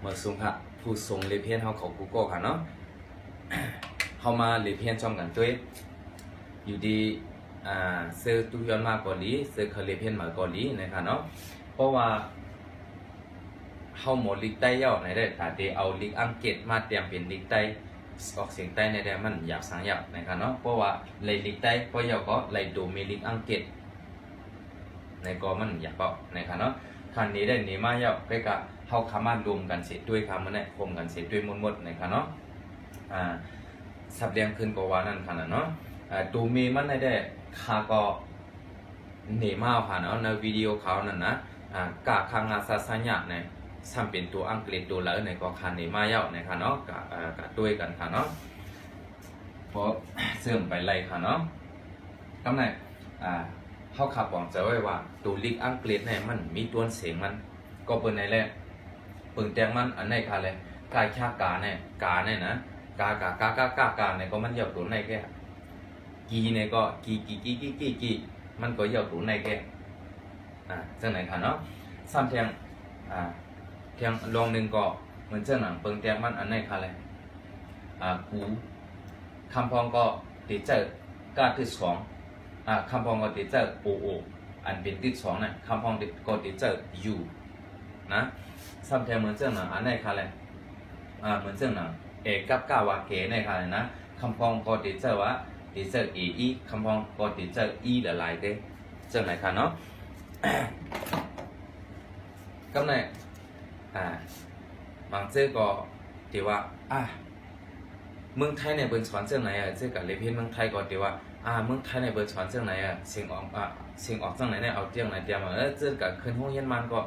เมื่อสูงค่ะผู้ทรงเรียนเพียนเขาเขากูโก้ค่ะเนาะ เขามาเรียนเพียนช่องกันด้วยอยู่ดีเซอร์ตุยอนมาเกาหลีเซอร์เขาเรียนเพียนมาเกาหลีนะครับเนาะเพราะว่าเขาหมดลิกใต้ย่อในได้แต่เดี๋ยวเอาลิกอังกฤษมาเตรียมเป็นลิกใต้ออกเสียงใต้ในได้มันหยาบสังหยาบนะครับเนาะเพราะว่าเลยลิกใต้เพราะย่อก็เลยดูมีลิกอังกฤษในก็มันหยาบเปล่านะครับเนาะคันนี้ได้หนีมาย่อไปกับเขาคำมารวมกันเสร็จด้วยคำมันเนี่ยคมกันเสร็จด้วยหมดนะครับเนาะสับเรียงขึ้นกว่านั่นค่ะเนาะตูมีมันได้คาก็หนีมาผ่านเอาในวิดีโอเขานั่นนะกาคังอาซาสัญญาเนี่ยซ้ำเป็นตัวอังกฤษตัวแล้วในก็คันหนีมาเยอะนะครับเนาะกับด้วยกันค่ะเนาะเพราะเสื่อมไปเลยค่ะเนาะก็ไหนเขาขับหวังจะไว้ว่าตัวลิกอังกฤษเนี่ยมันมีตัวเสียงมันก็เป็นในแรกเปิงแตงมันอันไหนค่ะเลยกายชากาเนี่ยกาเนี่ยนะกเนี่ยก็มันยาวตัวในแก่กีเนี่ยก็กีมันก็ยาวตัวในแก่จังไหนค่ะเนาะซ้ำเทียงเทียงลองหนึ่งก็เหมือนเจ้าหนังเปิงแตงมันอันไหนค่ะเลยกูคำพองก็ติดเจอกาที่สองคำพองก็ติดเจอโออันเป็นที่สองเนี่ยคำพองก็ติดเจอยูนะซ้ำเทียงเหมือนเจ้าหนังอันไหนค่ะเลยเหมือนเจ้าหนังเอกกับกาวาเกในค่ะนะคำพองก็ติดเจอว่าติดเจออีคำพองก็ติดเจออีละลายเด้เจ้าไหนค่ะเนาะก็ไหนบางเจ้าก็ที่ว่าเมืองไทยเนี่ยเปิดสอนเจ้าไหนเจ้ากับเลพินเมืองไทยก็ที่ว่าเมืองไทยเนี่ยเปิดสอนเจ้าไหนเสียงออกเสียงออกเจ้าไหนเนี่ยเอาเตียงไหนเตียงมาเจ้ากับขึ้นห้องเรียนมันก็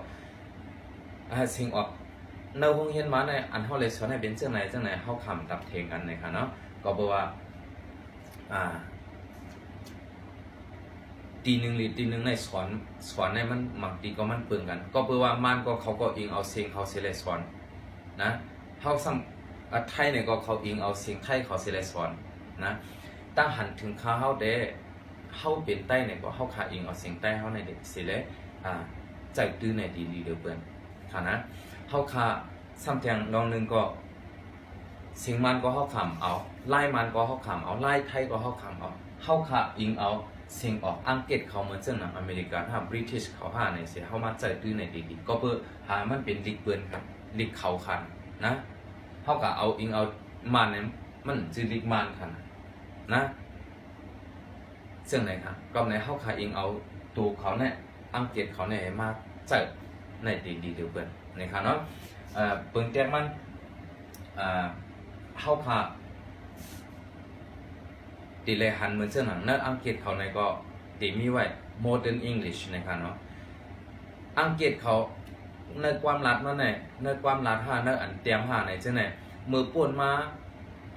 เสียงออกในห้องเรียนมันเนี่ยอันเขาเลยสอนให้เป็นเจ้าไหนเขาคำตับเทงกันเลยค่ะเนาะก็บอกว่าตีหนึ่งหรือตีหนึ่งในสอนในมันบางทีก็มันเปลืองกันก็เพื่อว่ามันก็เขาก็อิงเอาเสียงเขาเสียเลยสอนนะเขาซ้ำไทยเนี่ยก็เขาอิงเอาเสียงไทยเขาเสียเลยสอนนะตั้งหันถึงเขาเด้เขาเปลี่ยนใต้เนี่ยก็เขาขาอิงเอาเสียงใต้เขาในเด็กเสียเลยใจตื้อในดีเดือเปื่อนค่ะนะเขาขาซ้ำแทงลองหนึ่งก็เสียงมันก็เขาขำเอาไล่มันก็เขาขำเอาไล่ไทยก็เขาขำเอาเขาขาอิงเอาเสียงออกอังกฤษเขาเหมือนเจ้าหนังอเมริกันถ้าบริทิชเขาหาในเสียเขามาใจตื้อในดีก็เพื่อหามันเป็นลิกเปื่อนครับลิกเขาคันนะเขากะเอาอิงเอามันเนี่ยมันจือลิกมันคันนะเสื่องไหนครับก็ในเขาขาอิงเอาตัวเขาเนี่ยอังกฤษเขาเนี่ยมาใจในดีเดียวเปื่อนนะครับเนาะเปิงแต้มมันเขาขาตีเลยหันเหมือนเสื้อหนังเนื้ออังกฤษเขาในก็ตีมีไว้ modern English นะครับเนาะอังกฤษเขาเนื้อความรัดมาเนี่ยเนื้อความรัดเนื้ออันเตรียมในเจ้าเนี่ยมือป่วนมา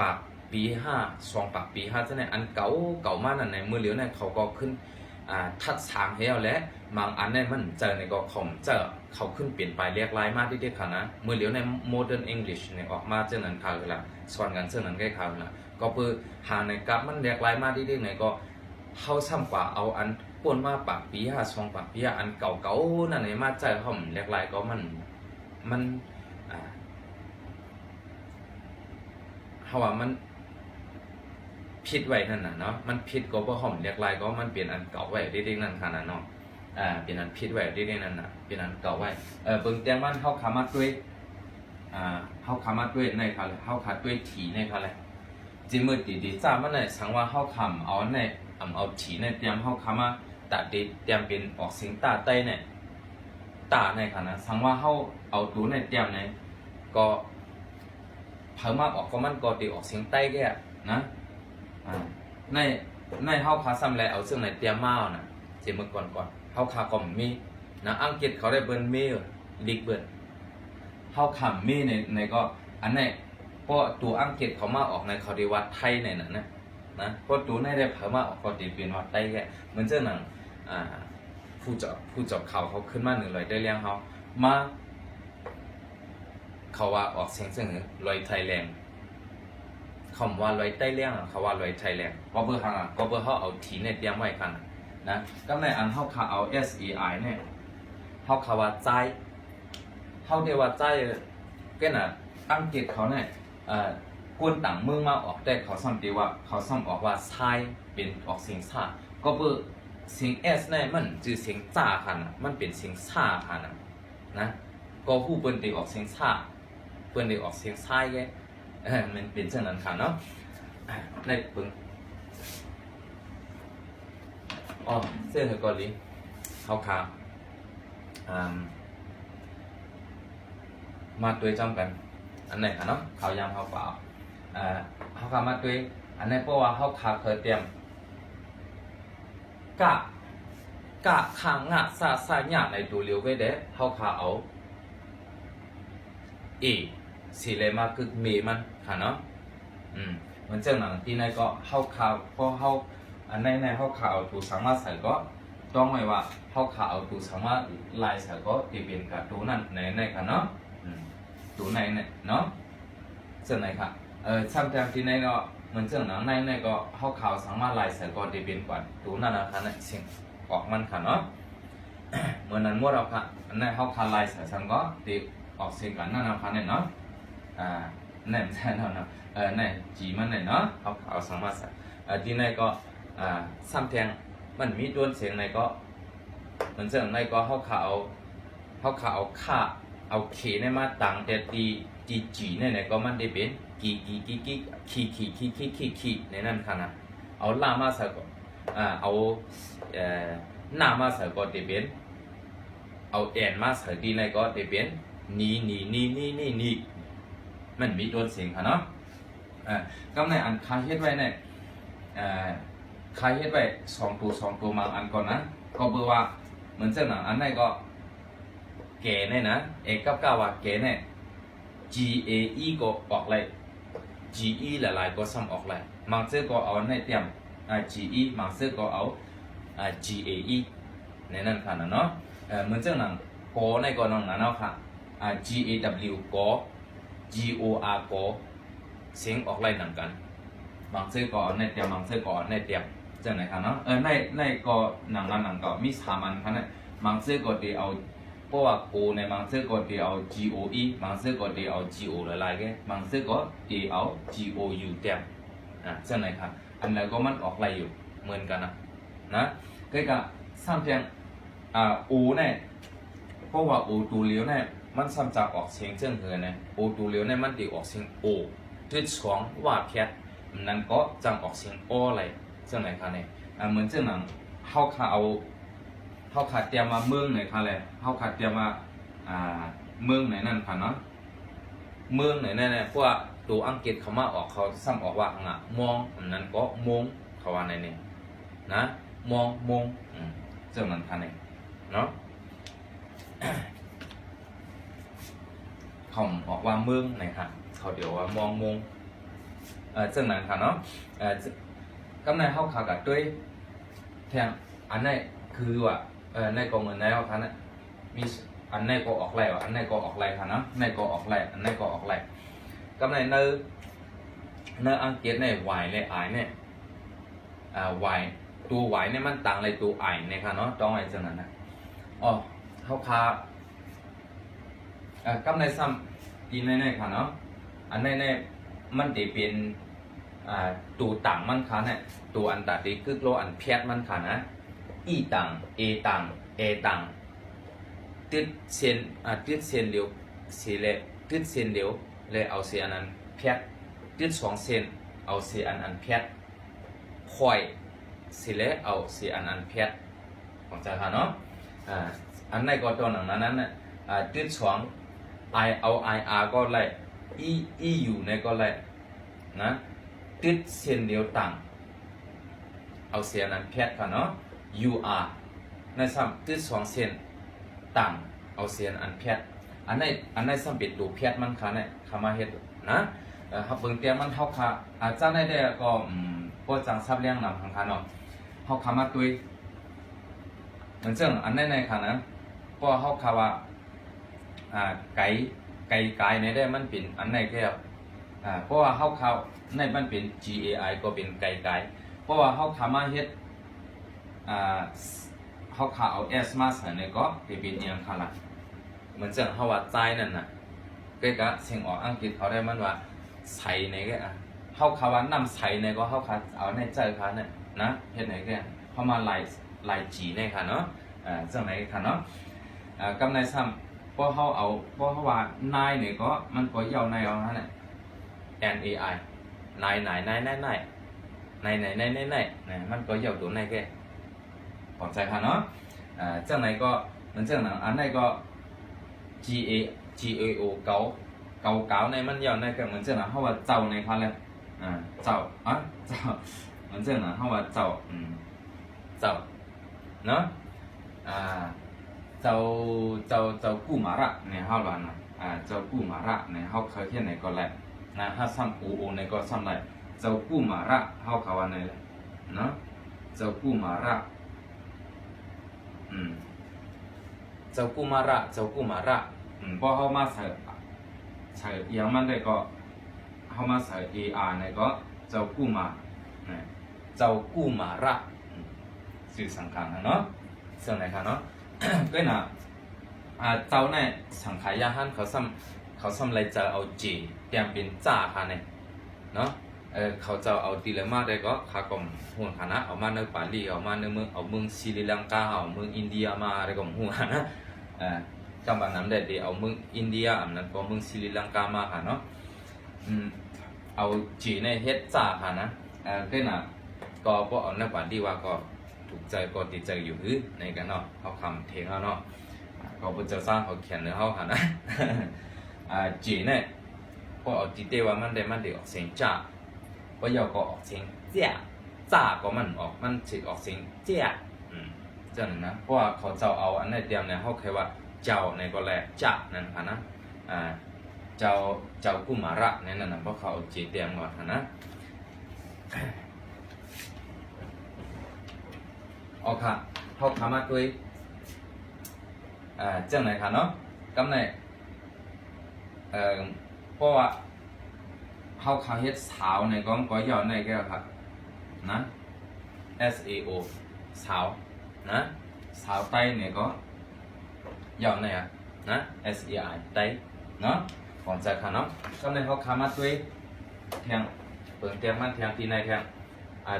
ปากปี2 ปากปี5เจ้าเนี่ยอันเก่ามานั่นเนี่ยมือเหลียวเนี่ยเขาก็ขึ้นทัดสางให้เอาแล้วบางอันเนี่ยมันเจอในก็เขาขึ้นเปลี่ยนไปเรียกลายมากที่เด็ดค่ะนะมือเหลียวใน modern English เนี่ยออกมาเจ้านั้นข่าวละสอนกันเจ้านั้นใกล้ข่าวละก็เพื่อหาในกับมันเรียกลายมากที่เด็ดไหนก็เข้าซ้ำกว่าเอาอันป่วนมาปากปี2 ปากปีอันเก่านั่นเนี่ยมาเจอเขาเรียกลายก็มันเขาว่ามันผิดไว้นั่นน่ะเนาะมันผิดก็เพราะเขาเรียกลายก็มันเปลี่ยนอันเก่าไว้ได้นั่นค่ะนะเนาะเปลี่ยนอันผิดไว้ได้นั่นน่ะเปลี่ยนอันเก่าไว้เบิ่งแต่มันเขาขามาด้วยเขาขามาด้วยในค่ะเขาขาด้วยถีในค่ะเลยจิมือดีจ้ามันเนี่ยสังว่าเขาคำเอาในเอาถีในเตรียมเขาขามาตัดเตรียมเป็นออกเสียงตาใต้เนี่ยตาในค่ะนะสังว่าเขาเอาตัวในเตรียมเนี่ยก็เพิ่มมากออกก็มันก็ตีออกเสียงใต้แก่นะในเฮาคาซ้ำแลเอาซึ่งในเตรียมมาน่ะสิเมื่อก่อนเฮาคาก็มีนะอังกฤษเขาได้เบิ้นมีลีกเบิ้นเฮาคำมีในก็อันนี้เพราะตัวอังกฤษเขามาออกในเขาดีว่าไทยในนั้นนะเพราะตัวในได้เพิ่มมาออกก็ตีเป็นว่าใต้แก่เหมือนเจ้าหนังผู้จบข่าวเขาขึ้นมา100ได้เลี้ยงเฮามาเขาว่าออกเสียงลอยไทยแลนด์คำว่าลอยใต้เลี้ยงเขาว่าลอยไทยแลนด์ก็เพื่อเขาเอาทีเนี่ยเตรียมไว้กันนะก็ในอันเขาขาเอา SEI เนี่ยเขาขาว่าใจเขาเรียกว่าใจ ก็น่ะอังกฤษเขาเนี่ยกวนต่างเมืองมาออกแต่เขาซ้ำตีว่าเขาซ้ำออกว่าชายเป็นออกเสียงซ่าก็เบอร์เสียง S เนี่ยมันจือเสียงจ้าค่ะนะมันเป็นเสียงซ่าค่ะนะก็ฮู้เปิ้นได้ออกเสียงซ่าเปิ้นได้ออกเสียงชายแกมันเป็นเช่นนั้นค่ะเนาะในเปิ้นอ๋อเสื้อเกาหลีเขาขามาตัวจำกันอันไหนค่ะเนาะเขายามเขาเปล่าเขาขามาตัวอันไหนเพราะว่าเขาขาเคยเตรียมกะข้างงะซาหยาในตัวเลี้ยวไว้เด้เขาขาเอาสีเลยมาคือเมมันค่ะเนาะมันเจ้าหนังที่ไหนก็เขาขาเพราะเขาอันในเขาขาเอาตัวสามารถใส่ก็ต้องหมายว่าเขาขาเอาตัวสามารถลายใส่ก็ที่เป็นกับตัวนั้นในค่ะเนาะตัวไหนเนี่ยเนาะเจ้าไหนค่ะซ้ำแต่ที่ไหนก็เหมือนเจ้าหนังในก็เขาขาสามารถลายใส่ก็ที่เป็นกว่าตัวนั้นนะคะเนี่ยเสียงออกมันค่ะเนาะเมื่อนั้นมั่วเราค่ะอันนั้นเขาขาลายใส่ซ้ำก็ที่ออกเสียงกันนั่นนะคะเนี่ยเนาะนั่นใช่แล้วเนาะนั่นจีมันเนี่ยเนาะเขาขาสามารถใส่ที่ไหนก็ซ้ำแทงมันมีตัวเสียงในก็เหมือนเจ้าในก็เขาขาเอาค่าเอาเคเนี่ยมาตั้งแต่ตีจีเนี่ยก็มันได้เป็นกี่ในนั้นค่ะนะเอาล่ามาใส่ก็เอาหน้ามาใส่ก็ได้เป็นเอาแอนมาใส่ดีในก็ได้เป็นนี่มันมีตัวเสียงค่ะเนาะก็ในอันคาเฮ็ดไว้เนี่ยคาเฮ็ดไว้2ตัวมาอันก่อนนะก็เบอร์ว่าเหมือนเจ้าหนังอันไหนก็แก่เนี่ยนะ99ว่าแก่เนี่ย GAE ก็ออกเลย GE หลายๆก็ซ้ำออกเลยบางเจ้าก็เอาในเตรียมGE บางเจ้าก็เอาGAE ในนั้นค่ะเนาะเหมือนเจ้าหนังก็ในก็น้องนั้นเนาะค่ะGAW ก็ GOR ก็เสียงออกเลยหนังกันบางเจ้าก็เอาในเตรียมบางเจ้าก็เอาในเตรียมเจ้าไหนค่ะเนาะในก็หนังก็มี3อันค่ะเนี่ยบางเจ้าก็ได้เอาเพราะว่าโกในบางเสื้อก็ได้เอา GOE บางเสื้อก็ได้เอา GO หลายๆแกบางเสื้อก็ได้เอา GOU เต็มเจ้าไหนครับอันนั้นก็มันออกไรอยู่เหมือนกันนะก็ก็ซ้ำเพียงO เนี่ยเพราะว่า O ตัวเลี้ยวเนี่ยมันซ้ำจากออกเสียงเจ้าเหือเนี่ย O ตัวเลี้ยวเนี่ยมันได้ออกเสียง O ที่สองว่าแพทนั้นก็จังออกเสียง O อะไรเจ้าไหนครับเนี่ยเหมือนเจ้าหนังเขาขาดเตรียมมาเมืองไหนค่ะเลยเขาขาดเตรียมมาเมืองไหนนั่นค่ะเนาะเมืองไหนนั่นเนี่ยเพราะว่าตัวอังกฤษเขามาออกเขาซ้ำออกว่าอ่ะมองอันนั้นก็มงเขาว่าในนี้นะมองเจ้านั้นค่ะเนี่ยเนาะเขาออกว่าเมืองไหนค่ะเขาเดี๋ยวว่ามองเจ้านั้นค่ะเนาะกำไรเขาขาดกับด้วยแทงอันไหนคือว่าในกองเงินในเขาค่ะนะมีอันในก็ออกไรวะอันในก็ออกไรค่ะนะในก็ออกไรอันในก็ออกไรกำไรเนื้ออังกฤษในวายในไอเนี่ยวายตัววายเนี่ยมันต่างเลยตัวไอเนี่ยค่ะเนาะต้องไอจังนั้นนะอ๋อเขาคากำไรซ้ำอีในค่ะเนาะอันในมันจะเป็นตัวต่างมันค่ะเนี่ยตัวอันตัดดีคือโลอันเพียดมันค่ะนะอีต่างเอต่างเอต่างติดเส้นเดียวสีเละติดเส้นเดียวเลยเอาเสียอันนั้นเพียดติด2เส้นเอาเสียอันเพียดค่อยสีเละเอาเสียอันเพียดของใจค่ะเนาะอันไหนก็ตัวหนังนั้นน่ะติด2 I เอา IR ก็ไล่ E อยู่ในก็ไล่นะติดเส้นเดียวต่างเอาเสียอันเพียดค่ะเนาะUR ในซ้ำติด2เส้นต่างเอาเสียนอันเพียดอันไหนซ้ำเป็นตัวเพียดมันค่ะเนี่ยขามาเฮ็ดนะครับเบิ่งเตียมันเฮาค่ะอาจารย์ได้ก็บ่จังซับเลี้ยงนำทางค่ะเนาะเฮาขามาตุยเหมือนเจังอันในค่ะนะเพราะเฮาค่ะว่าไก่ในได้มันเป็นอันไหนแค่เพราะว่าเฮาค่ะในมันเป็น GAI ก็เป็นไก่เพราะว่าเฮาขามาเฮ็ดเขาขาเอา S มาใส่ในก็เป็นอย่างค่ะล่ะเหมือนเจ้าเขาว่าใจนั่นน่ะ cái cả sinh ở Anh Quốc họ đây mìnhว่าใส่ในcáiเขาคำว่านำใส่ในก็เขาคาเอาในใจค่ะเนี่ยนะเห็นไหนแกเขามาลายจีในค่ะเนาะจังไหนค่ะเนาะกำในซ้ำพอเขาเอาพอเขาว่านายเนี่ยก็มันก็ยาวในเอาฮะเนี่ย NAI นายมันก็ยาวตัวในแกพอใจค่ะเนาะจังไหนก็มันจังไหนอันไหนก็ GAO เก่าในมันยาวในก็มันจังไหนเขาว่าเจ้าในค่ะเลยเจ้ามันจังไหนเขาว่าเจ้าเนาะเจ้ากู้หมาระในเฮาว่านะเจ้ากู้หมาระในเฮาเคยเขียนในก็แหละนะถ้าซ้ำโอในก็ซ้ำได้เจ้ากู้หมาระเฮาเขาว่าในเนาะเจ้ากู้หมาระเจ้ากู้หมาระพอเฮามาใส่อย่างมันได้ก็เฮามาใส่ AR ในก็เจ้ากู้หมาระสื่อสังขารเนาะเสื่อไหนคะเนาะ ก็น่ะเจ้าเนี่ยสังขายาหันเขาซ้ำไรจะเอาจีเตรียมเป็นจ่าค่ะเนี่ยเนาะเขาจะเอาดีเลยมากได้ก็ขากลมหัวคณะเอามาในปารีเอามาในเมืองศรีลังกาเอาเมืองอินเดียมาอะไรก็หัวนะจำบางนั้นได้ดีเอาเมืองอินเดียอันนั้นก็เมืองศรีลังกามาค่ะเนาะเอาจีในเฮ็ดจ่าค่ะนะก็น่ะก็พอเอาในปารีว่าก็ถูกใจก็ติดใจอยู่หื้อในกันเนาะเขาคำเทงเนาะก็พระเจ้าสร้างเขาเขียนเนื้อเขาค่ะนะจีเนี่ยพอเอาจีเตว่ามันได้ออกเสียงจ้าพอยาก็ออกเสียงเจ้าก็มันสิออกเสียงเจ้าจังนะเพราะว่าเขาเจ้าเอาอันนี้เตรียมเนี่ยเขาเคยว่าเจ้าในก็แลจ้านั่นค่ะนะเจ้ากุมาระนั่นน่ะเพราะเขาเอาจีเตรียมก่อนค่ะนะโอเคเขาทำมาด้วยจังไหนค่ะเนาะกำไหนเพราะว่าเขาเฮ็ดสาวในก็ย่อในแก้วครับนะ SAO สาวนะสาวไต้เนี่ยก็ย่อในนะ SEI ไต้เนาะก่อนจะค่ะเนาะกำไหนเขาทำมาด้วยเทียงเปิดเทียงมันเทียงที่ในเทียง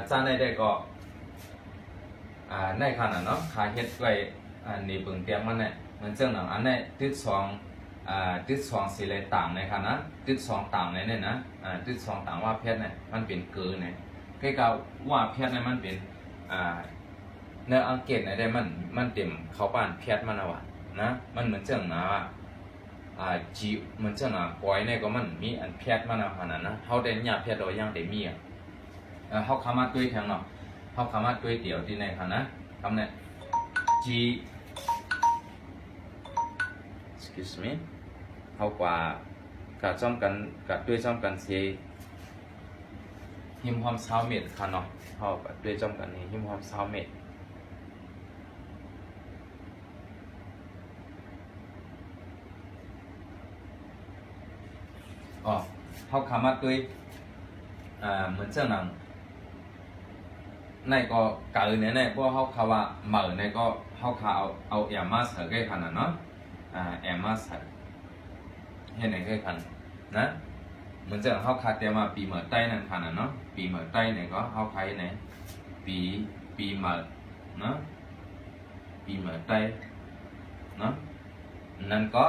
จ้าในได้ก็ในขณะเนาะขาเฮ็ดไว้นี่เบิ่งเตรียมมันเนี่ยมันจังหนังอันนี้ตึก2สิเลยต่างในขณะตึก2ต่างในเนี่ยนะตึก2ต่างว่าเพชรเนี่ยมันเป็นเกินเนี่ยใกล้กับว่าเพชรเนี่ยมันเป็นในอังกฤษเนี่ยมันเต็มเข้าบ้านเพชรมันว่ะนะมันเหมือนจังนะจีมันจังนะปอยเนี่ยก็มันมีอันเพชรมันขนาดนะเฮาได้ญาเพชรเรายังได้มีเฮาเข้ามาด้วยทางเนาะเขาคำว่าด้วยเตี๋ยวที่ไหนคะนะคำเนี่ย G excuse me เขากว่ากับจ้อมกันกับด้วยจ้อมกันเสียหิมความเช้าเม็ดค่ะเนาะเขากับด้วยจ้อมกันนี่หิมความเช้าเม็ดอ๋อเขาคำว่าด้วยเหมือนเจ้าหนังในก็เกิดเนี่ยพวกเขาว่าเหมือนในก็เขาเอาแอมมาใส่กันขนาดเนาะแอมมาใส่เห็นไหนกันขนาดนะเหมือนจะเขาคาเตรียมมาปีเหมือนใต้นั่นขนาดเนาะปีเหมือนใต้เนี่ยก็เขาใครเนี่ยปีเหมือนเนาะปีเหมือนใต้เนาะนั่นก็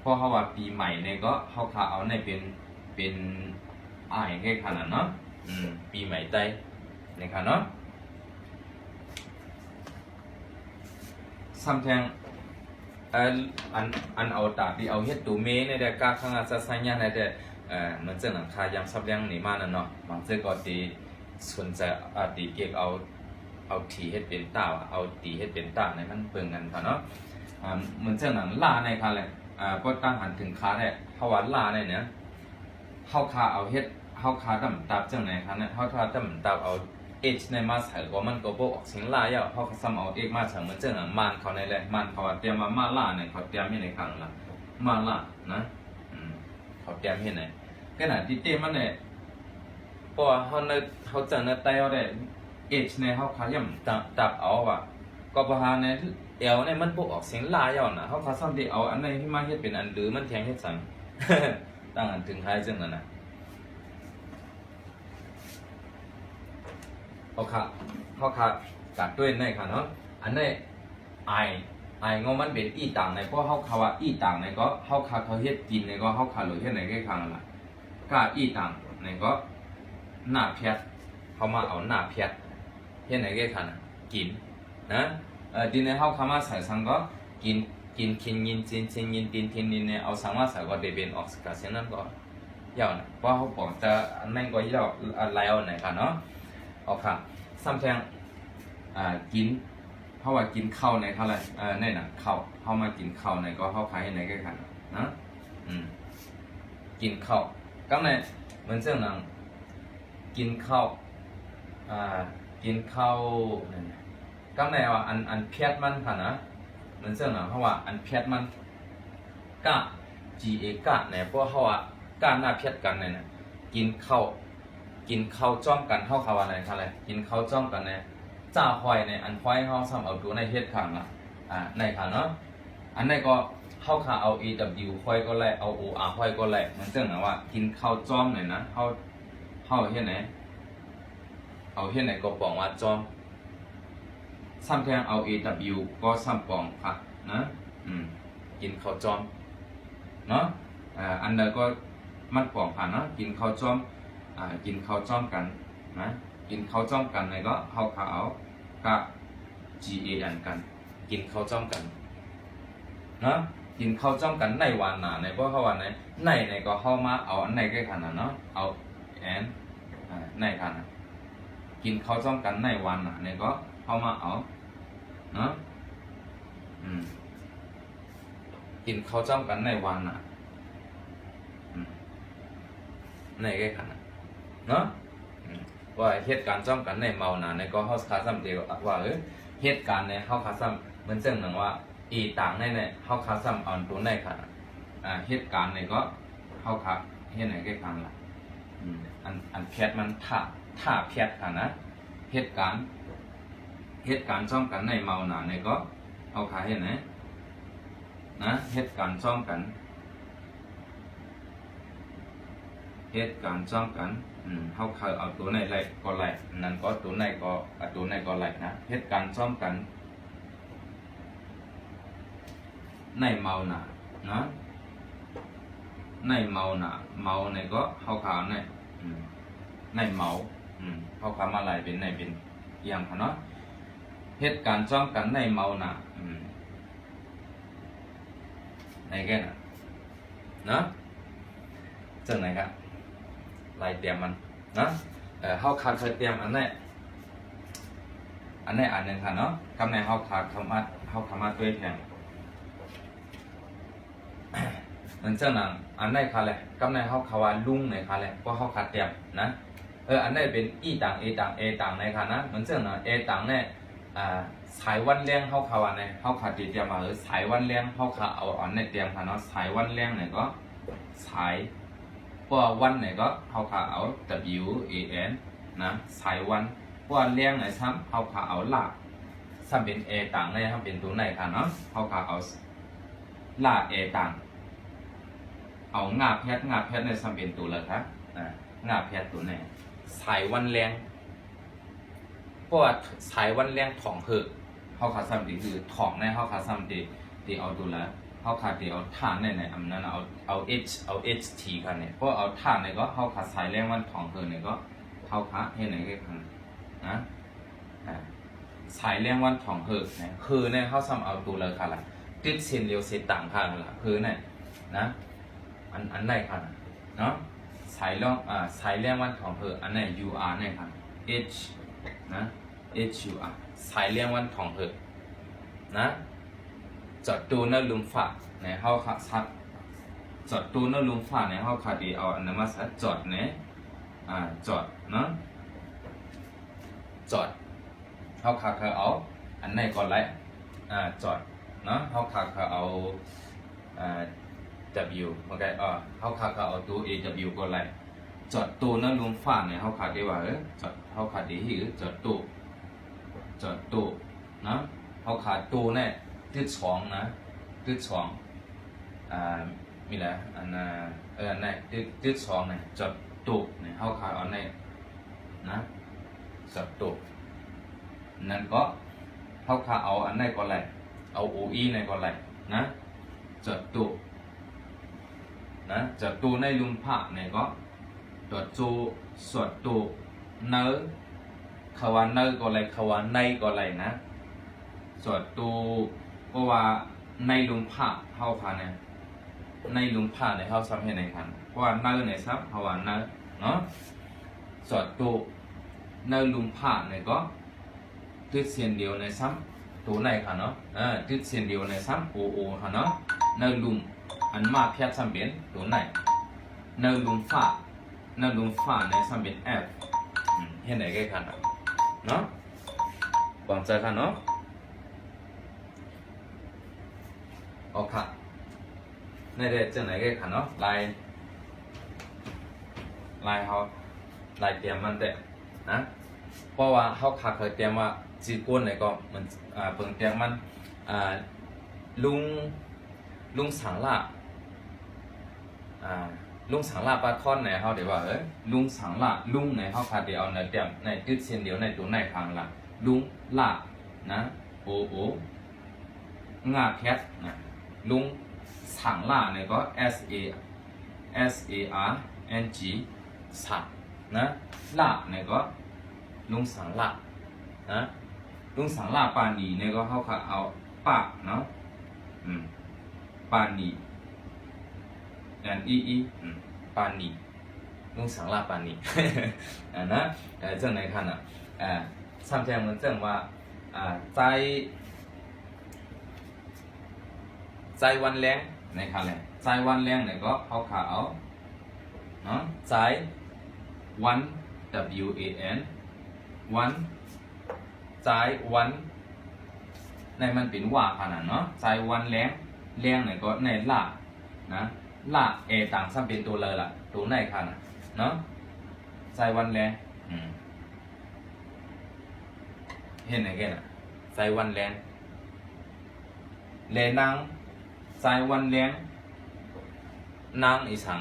พอเขาว่าปีใหม่เนี่ยก็เขาคาเอาในเป็นอ้ายกันขนาดเนาะปีใหม่ใต้เนี่ยค่ะเนาะsometimes อันเอาตาที่เอาเฮ็ดตัวเมในเด็กกาข้างอาซาสัญญาในเด็กเหมือนเจ้าหนังคายำซับเลี้ยงนี่มานั่นเนาะบางเจ้าก็ตีสนใจตีเก็บเอาทีเฮ็ดเป็นตาเอาตีเฮ็ดเป็นตาในมันเปิงกันค่ะเนาะเหมือนเจ้าหนังล่าในค่ะแหละก็ตั้งหันถึงคาได้เขาว่าล่าในเนี่ยเขาคาเอาเฮ็ดเขาคาดำตับจังไหนค่ะเนี่ยเขาคาดำตับเอาH ในมาใส่ก็มันก็บอกเสียงลายอ่ะเขาซ้ำเอา H มาใส่เหมือนเจ้าหนังมันเขาในแหละมันเขาเตรียมมาล่าเนี่ยเขาเตรียมให้ในครั้งละมาล่านะเขาเตรียมให้ไหนก็น่ะที่เตรียมมันเนี่ยพอเขาจะในไตเอาได้ H ในเขาขยันตับเอาว่ะก็พาในL เนี่ยมันบอกออกเสียงลายอ่ะนะเขาซ้ำที่เอาอันไหนที่มาเฮ็ดเป็นอันหรือมันแทงเฮ็ดสั่ง ตั้งอันถึงท้ายจึงนั่นน่ะเขาขากัดด้วยในค่ะเนาะอันนี้ไองอมันเป็นอีต่างในเพราะเขาว่าอีต่างในก็เขาเฮ็ดกินในก็เขาขาหรือเฮ็ดในแค่ครั้งละก็อีต่างในก็หน้าเพียดเขามาเอาหน้าเพียดเฮ็ดในแค่ครั้งกินนะดินในเขามาใส่สังก็กินคินยินจินยินตินทินยินเนี่ยเอาสังว่าใส่ก็เดบินออกสกัดเส้นนั้นก็ยาวนะเพราะเขาบอกจะนั่นก็ยาวอะไรเอาไหนค่ะเนาะเอาค่ะซ้ำแทงกินเพราะว่ากินข้าวในเขาอะไรนี่น่ะข้าวเขามากินข้าวในก็เขาขายในแค่ขันนะกินข้าวก็ในเหมือนเช่นนั้นกินข้าวกินข้าวก็ในว่าอันเพียดมันค่ะนะเหมือนเช่นนั้นเพราะว่าอันเพียดมันกะ GA กะเนี่ยเพราะเขาว่ากะหน้าเพียดกันเนี่ยกินข้าวจ้อมกันเขาว่าอะไรค่ะอะไรกินข้าวจ้อมกันเนี่ยจ้าหอยในอันหอยเขาซ้ำเอาตัวในเฮ็ดขังละในขังเนาะอันนี้ก็เขาขาเอา AW หอยก็ไล่เอา OR หอยก็ไล่มันเรื่องนะว่ากินข้าวจ้อมเนี่ยนะเขาเฮ็ดไหนเอาเฮ็ดไหนก็บอกว่าจ้อมซ้ำแทงเอา AW ก็ซ้ำปองค่ะนะกินข้าวจ้อมเนาะอันใดก็มันปองค่ะเนาะกินข้าวจ้อมกินข้าวจ้อมกันนะกินข้าวจ้อมกันในก็เขาเอากับ GAN กันกินข้าวจ้อมกันนะกินข้าวจ้อมกันในวันหนาในเพราะเขาวันในก็เข้ามาเอาอันในแค่ขนาดเนาะเอาแอนในขนาดกินข้าวจ้อมกันในวันหนาในก็เข้ามาเอาเนาะกินข้าวจ้อมกันในวันหนาในแค่ขนาดเนาะว่าเหตุการณ์จ้อมกันในเมาหนาในก็เขาคาซ้ำเดียวว่าเหตุการณ์ในเขาคาซ้ำเหมือนเช่นหนึ่งว่าอีต่างในเขาคาซ้ำเอาตัวในค่ะเหตุการณ์ในก็เขาคาเหตุไหนก็ครั้งละอันเพียดมันท่าเพียดค่ะนะเหตุการณ์จ้อมกันในเมาหนาในก็เขาคาเหตุไหนนะเหตุการณ์จ้อมกันเหตุการณ์จ้อมกันเขาเคยเอาตัวในไหลก็ไหลนั่นก็ตัวในก็ไหลนะเหตุการณ์จ้อมกันในเมาหนานะในเมาหนาเมาในก็เขาขาวในเมาเขาขาวมาไหลเป็นในเป็นอย่างเขาเนาะเหตุการณ์จ้อมกันในเมาหนาในแก่น่ะเนาะจังไหนครับลายเตรียมมันนะเขาขาดเคยเตรียมอันนี้อันหนึ่งค่ะเนาะคำในเขาขาดคำมาด้วยแทงมันเจ้าหนังอันไหนค่ะเลยคำในเขาขาว่าลุงในค่ะเลยเพราะเขาขาดเตรียมนะอันไหนเป็นอีต่างเอต่างในค่ะนะมันเจ้าหนังเอต่างเนี่ยสายวันเลี้ยงเขาขาว่าในเขาขาดเตรียมมาสายวันเลี้ยงเขาขาเอาอันในเตรียมค่ะเนาะสายวันเลี้ยงเนี่ยก็สายเพราะวันไหนก็เขาขาเอา WAN นะสายวันเพราะเลี้ยงไหนซ้ำเขาขาเอาลากซ้ำเป็น A ต่างในซ้ำเป็นตัวไหนค่ะเนาะเขาขาเอาลาก A ต่างเอางาแพทในซ้ำเป็นตัวเลยครับงาแพทตัวไหนสายวันเลี้ยงเพราะว่าสายวันเลี้ยงถ่องคือเขาขาซ้ำดีคือถ่องในเขาขาซ้ำดีเอาตัวละเขาขาดเดียวท่าในอันนั้นเอา HT กันเนี่ยเพราะเอาท่าในก็เขาขาดสายแรงวันทองเกินเนี่ยก็เขาขาให้ไหนก็คันนะสายแรงวันทองเกินเนี่ยคือเนี่ยเขาซ้ำเอาตัวเลยค่ะล่ะติดเส้นเดียวเส้นต่างค่ะล่ะคือเนี่ยนะอันไหนค่ะเนาะสายแรงวันทองเกินอันไหน UR เนี่ยค่ะ H นะ HUR สายแรงวันทองเกินนะจอดตูนลุมฝาในเขาขัดจอดตูนลุมฝาในเขาขัดดีเอาอันนั้นมาสัดจอดเนี่ยจอดเนาะจอดเขาขัดเขาเอาอันไหนก่อนไรจอดเนาะเขาขัดเขาเอาW โอเคเขาขัดเขาเอาตัว AW ก่อนไรจอดตูนลุมฝาเนี่ยเขาขัดดีว่าจอดเขาขัดดีที่จอดตู้เนาะเขาขัดตูเนี่ยติดสองนะติดสอง มีแหละอันน่ะอันไหนตึกสองเนี่ยจดตุกเนี่ยเขาขาเอาไหนนะจดตุกนั่นก็เขาขาเอาอันไหนก็ไรเอาโออีในก็ไรนะจดตุกนะจดตุในลุมผ้าเนี่ยก็จดจูสวดตุกเนื้อขวานเนื้อก็ไรขวานในก็ไรนะสวดตุกเพราะว่าในลุมผ้าเขาขาเนี่ยในลุมผ้าในเขาซ้ำให้ในคันเพราะว่าเนื้อในซ้ำเขาว่าเนื้อเนาะสอดตัวในลุมผ้าในก็ติดเส้นเดียวในซ้ำตัวในคันเนาะติดเส้นเดียวในซ้ำโอคันเนาะในลุมอันมาเพียรซ้ำเป็นตัวในในลุมผ้าในซ้ำเป็นแอฟเห็นไหนกันคันเนาะวางใจคันเนาะโอเคในเด็ดจังไหนกันค่ะเนาะลายเขาลายเตรียมมันแต่นะเพราะว่าเขาขาเคยเตรียมว่าจีก้นไหนก็มันเปิงเตรียมมันลุงสังลาลุงสังลาปลาทอดไหนเขาเดี๋ยวว่าลุงสังลาลุงไหนเขาขาเดียวในเตรียมในตึ๊ดเส้นเดียวในตัวในทางละลุงลานะโองาแคทนะลุงสังล่าเนี่ยก็ S A R N G สังนะล่าเนี่ยก็ลุงสังล่านะลุงสังล่าปานีเนี่ยก็เขาเอาปากเนาะปานี N E E ปานีลุงสังล่าปานีนะจังไหนคันซ้ำแทงมันจังว่าใจวันแรงในคันเลยใจวันแรงเนี่ยก็เขาขาเอาเนาะใจวัน W A N วันใจวันในมันเป็นว่าขนาดเนาะใจวันแรงเนี่ยก็ในละนะละเอต่างซ้ำเป็นตัวเลยล่ะตัวในคันเนาะใจวันแรงเห็นไหนกันอ่ะใจวันแรงแรงนางใจวันแรงนางอีสัง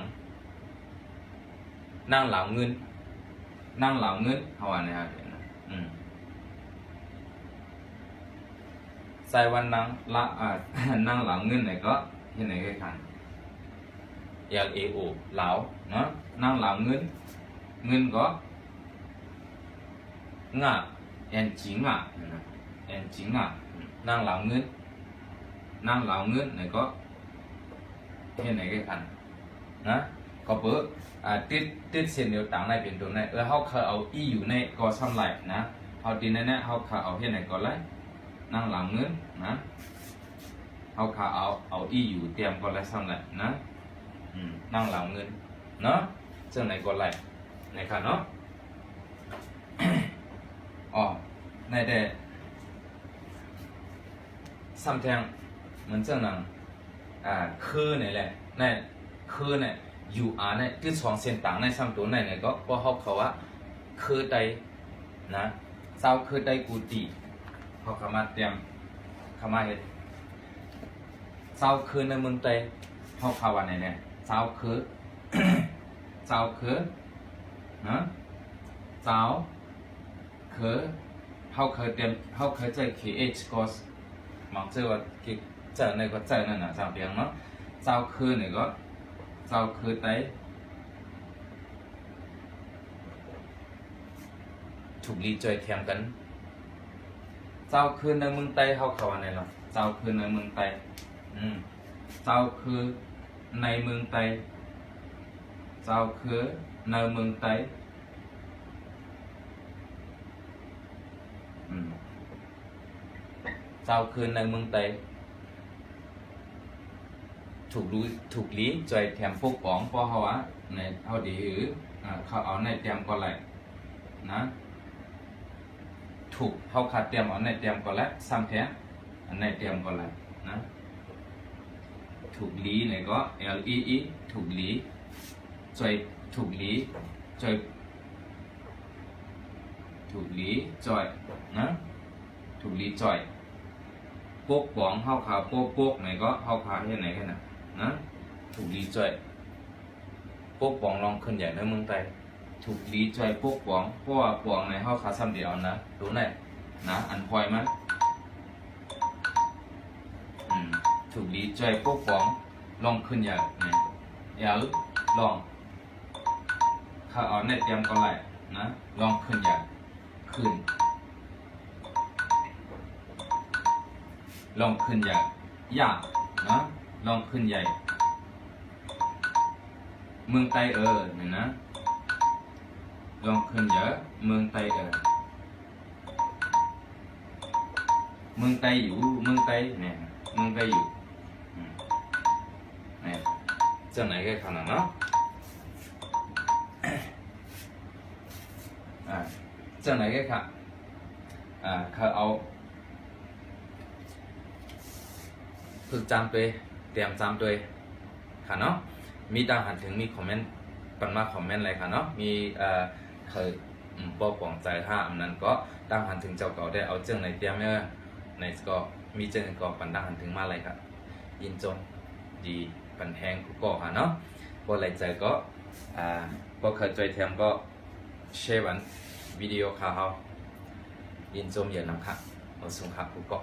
นางเหล่าเงินเขาว่าเนี่ยใจวันนางละนางเหล่าเงินไหนก็เห็นไหนกันคัน L A O เหล่าเนาะนางเหล่าเงินก็งาN จิงN จิงนางเหล่าเงินไหนก็เห็นไหนกันคันนะก็เปิดติดเส้นเดียวต่างในเป็นตัวในเขาเคยเอาอีอยู่ในก็ซ้ำไหลนะเขาตีในนี้เขาเคยเอาเห็นไหนก็ไรนางเหล่าเงินนะเขาเคยเอาอีอยู่เตรียมก็ไรซ้ำไหลนะนางเหล่าเงินเนาะซึ่งไหนก็ไรในคันเนาะอ๋อในแต่ซ้ำแทงเหมือนเจ้าหนังคือไหนแหละในคือเนี่ยอยู่เนี่ยที่สองเส้นต่างในซ้ำตัวไหนก็เพราะเขาว่าคือใดนะเจ้าคือใดกูตีเขาขมาเตรียมขมาเห็ดเจ้าคือในเมืองใดเขาว่าไหนเนี่ยเจ้าคือ เจ้าคือนะเจ้าคือเขาเคยเตรียมเขาเคยใจ KH ก็มักเจอว่าเจอในก็เจอนั่นน่ะจำเพียงเนาะเจ้าคือเนี่ยก็เจ้าคือไตถูกรีจอยแถมกันเจ้าคือในเมืองไตเขาว่าไหนล่ะเจ้าคือในเมืองไตเจ้าคือในเมืองไตเจ้าคือในเมืองไตเจ้าคือในเมืองไตถูกลีจอยแถมพวกป๋องเพราะเขาว่าในเขาดีหรือเขาเอาในเตรียมก็ไรนะถูกเขาขาดเตรียมเอาในเตรียมก็แล้วซ้ำแท้อันในเตรียมก็ไรนะถูกลีเนี่ยก็ L E E ถูกลีจอยถูกลีจอยถูกลีจอยนะถูกลีจอยพวกป๋องเข้าขาพวกไหนก็เข้าขาที่ไหนกันนะ ถูกลีจ่วยปกป้องลองขึ้นใหญ่ในเมืองไทยถูกลีจ่วยปกป้องเพราะว่าปวงในเฮาขาซ้ำเดียวนะรู้ไหมนะอันพลอยมันถูกลีจ่วยปกป้องลองขึ้นใหญ่เนี่ยอย่าลองข้าเอาในเตรียมก่อนเลยนะลองขึ้นใหญ่ขึ้นลองขึ้นใหญ่ยากนะลองขึ้นใหญ่เมืองไทยเนี่ยนะลองขึ้นเยอะเมืองไทยเมืองไทยอยู่เมืองไทยเนี่ยเมืองไทยอยู่เนี่ยเจ้าไหนก็ขนาดเนาะเจ้าไหนก็ค่ะเขาเอาฝึกจำตัวเตรียมจำตัวค่ะเนาะมีต่างหันถึงมีคอมเมนต์ปันมาคอมเมนต์อะไรค่ะเนาะมีเคยบอกปองใจถ้าอันนั้นก็ต่างหันถึงเจ้าเก่าได้เอาเจ้าในเตรียมเนี่ยในก็มีเจ้าก็ปันต่างหันถึงมาอะไรครับยินจนดีปันแหงกูก็ค่ะเนาะพอไหลใจก็พอเคยใจเทียมก็แชร์วันวิดีโอข่าวยินจมเย็นน้ำค่ะมาส่งค่ะกูก็